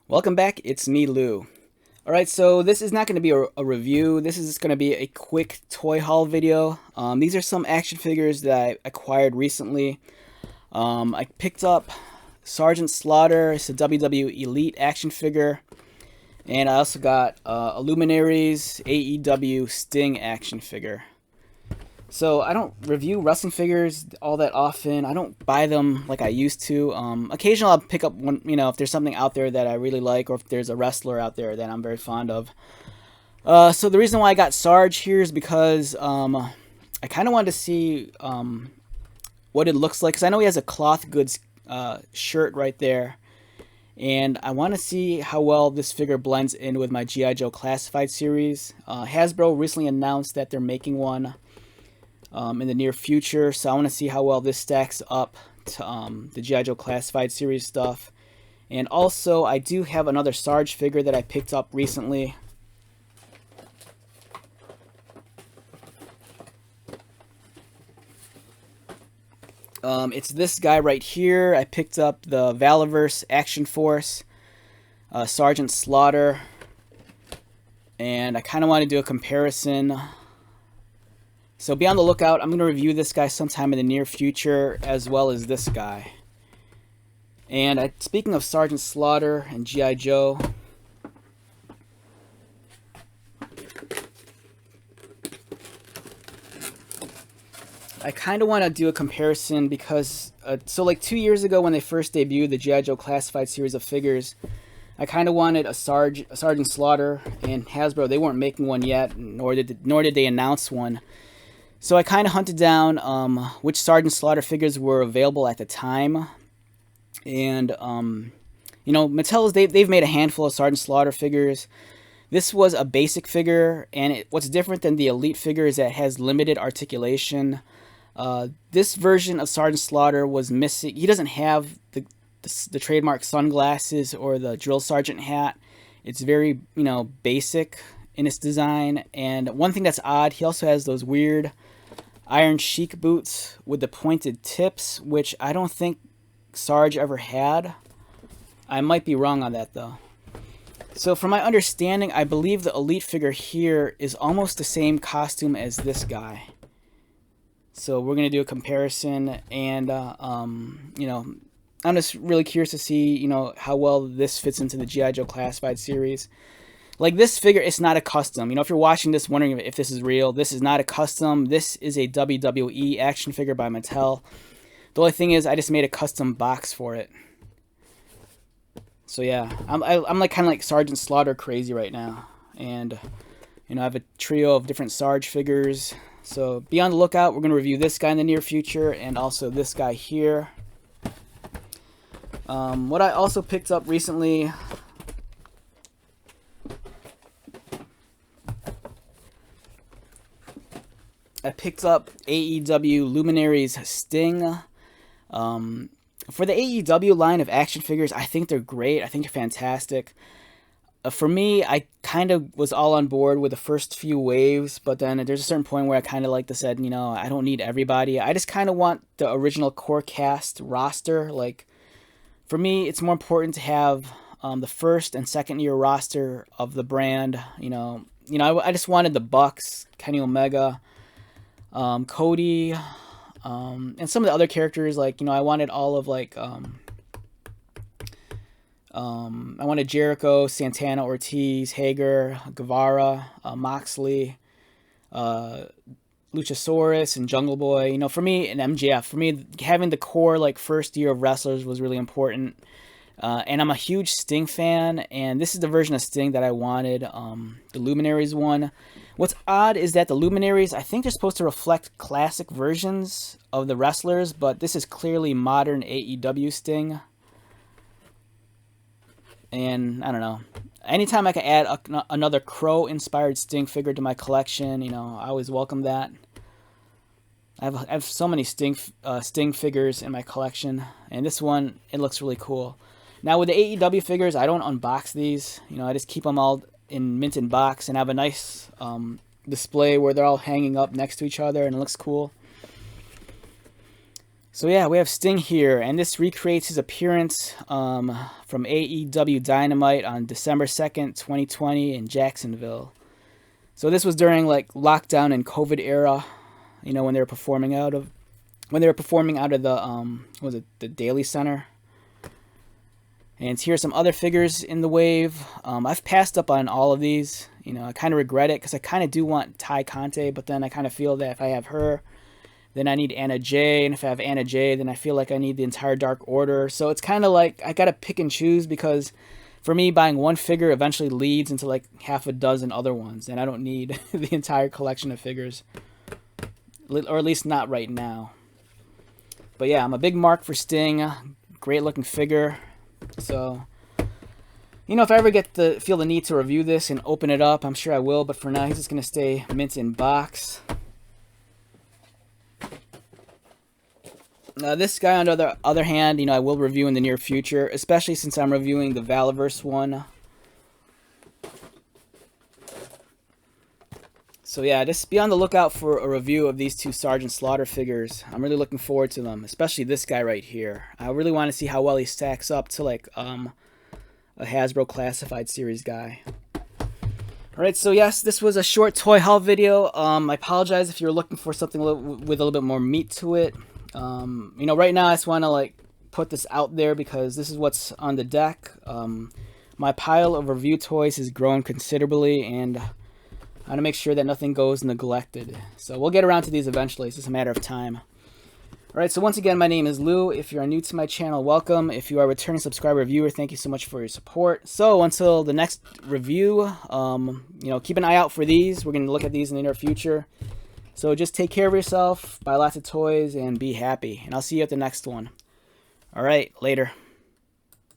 Welcome back, it's me, Lou. Alright, so this is not going to be a review, this is going to be a quick toy haul video. These are some action figures that I acquired recently. I picked up Sgt Slaughter, it's a WWE Elite action figure. And I also got a Luminaries AEW Sting action figure. So I don't review wrestling figures all that often. I don't buy them like I used to. Occasionally I'll pick up one, if there's something out there that I really like, or if there's a wrestler out there that I'm very fond of. So the reason why I got Sarge here is because I kind of wanted to see what it looks like, because I know he has a cloth goods shirt right there. And I want to see how well this figure blends in with my G.I. Joe Classified series. Hasbro recently announced that they're making one in the near future, so I want to see how well this stacks up to the G.I. Joe Classified series stuff. And also, I do have another Sarge figure that I picked up recently. It's this guy right here. I picked up the Valiverse Action Force, Sgt Slaughter, and I kind of want to do a comparison. So be on the lookout. I'm going to review this guy sometime in the near future, as well as this guy. And speaking of Sgt Slaughter and G.I. Joe, I kind of want to do a comparison because, so like 2 years ago when they first debuted the G.I. Joe Classified series of figures, I kind of wanted a Sgt Slaughter, and Hasbro, they weren't making one yet, nor did they announce one. So I kind of hunted down which Sgt Slaughter figures were available at the time. And, Mattel's, they've made a handful of Sgt Slaughter figures. This was a basic figure, and what's different than the Elite figure is that it has limited articulation. This version of Sgt Slaughter was missing. He doesn't have the trademark sunglasses or the drill sergeant hat. It's very, basic in its design. And one thing that's odd, he also has those weird Iron Sheik boots with the pointed tips, which I don't think Sarge ever had. I might be wrong on that, though. So from my understanding, I believe the Elite figure here is almost the same costume as this guy. So we're going to do a comparison, and, I'm just really curious to see, how well this fits into the G.I. Joe Classified series. Like, this figure, it's not a custom. If you're watching this wondering if this is real, this is not a custom. This is a WWE action figure by Mattel. The only thing is, I just made a custom box for it. So yeah, I'm like kind of like Sgt Slaughter crazy right now. And, I have a trio of different Sarge figures. So be on the lookout. We're going to review this guy in the near future, and also this guy here. What I also picked up recently, I picked up AEW Luminaries Sting. For the AEW line of action figures, I think they're great. I think they're fantastic. For me, I kind of was all on board with the first few waves, but then there's a certain point where I kind of like to said, I don't need everybody. I just kind of want the original core cast roster. Like, for me, it's more important to have the first and second year roster of the brand. I just wanted the Bucks, Kenny Omega, Cody, and some of the other characters. Like, I wanted all of I wanted Jericho, Santana, Ortiz, Hager, Guevara, Moxley, Luchasaurus, and Jungle Boy. For me, and MJF. For me, having the core first year of wrestlers was really important. And I'm a huge Sting fan, and this is the version of Sting that I wanted, the Luminaries one. What's odd is that the Luminaries, I think they're supposed to reflect classic versions of the wrestlers, but this is clearly modern AEW Sting. And, I don't know, anytime I can add another Crow-inspired Sting figure to my collection, I always welcome that. I have so many Sting figures in my collection, and this one, it looks really cool. Now, with the AEW figures, I don't unbox these. I just keep them all in mint and box and have a nice display where they're all hanging up next to each other, and it looks cool. So yeah, we have Sting here, and this recreates his appearance from AEW Dynamite on December 2nd, 2020 in Jacksonville. So this was during like lockdown and COVID era, you know, when they were performing out of the what was it, the Daily Center. And here's some other figures in the wave. I've passed up on all of these. You know, I kind of regret it because I kind of do want Ty Conte, but then I kind of feel that if I have her, then I need Anna Jay, and if I have Anna Jay, then I feel like I need the entire Dark Order. So it's kind of like I gotta pick and choose, because for me, buying one figure eventually leads into like half a dozen other ones, and I don't need the entire collection of figures, or at least not right now. But yeah, I'm a big mark for Sting. Great looking figure. So, you know, if I ever feel the need to review this and open it up, I'm sure I will. But for now, he's just gonna stay mint in box. This guy, on the other hand, you know, I will review in the near future, especially since I'm reviewing the Valaverse one. So yeah, just be on the lookout for a review of these two Sgt Slaughter figures. I'm really looking forward to them, especially this guy right here. I really want to see how well he stacks up to like a Hasbro Classified Series guy. Alright, so yes, this was a short toy haul video. I apologize if you're looking for something with a little bit more meat to it. You know, right now I just want to like put this out there because this is what's on the deck. My pile of review toys has grown considerably, and I want to make sure that nothing goes neglected. So we'll get around to these eventually. It's just a matter of time. Alright, so once again, my name is Lou. If you are new to my channel, welcome. If you are a returning subscriber or viewer, thank you so much for your support. So until the next review, you know, keep an eye out for these. We're going to look at these in the near future. So just take care of yourself, buy lots of toys, and be happy. And I'll see you at the next one. Alright, later.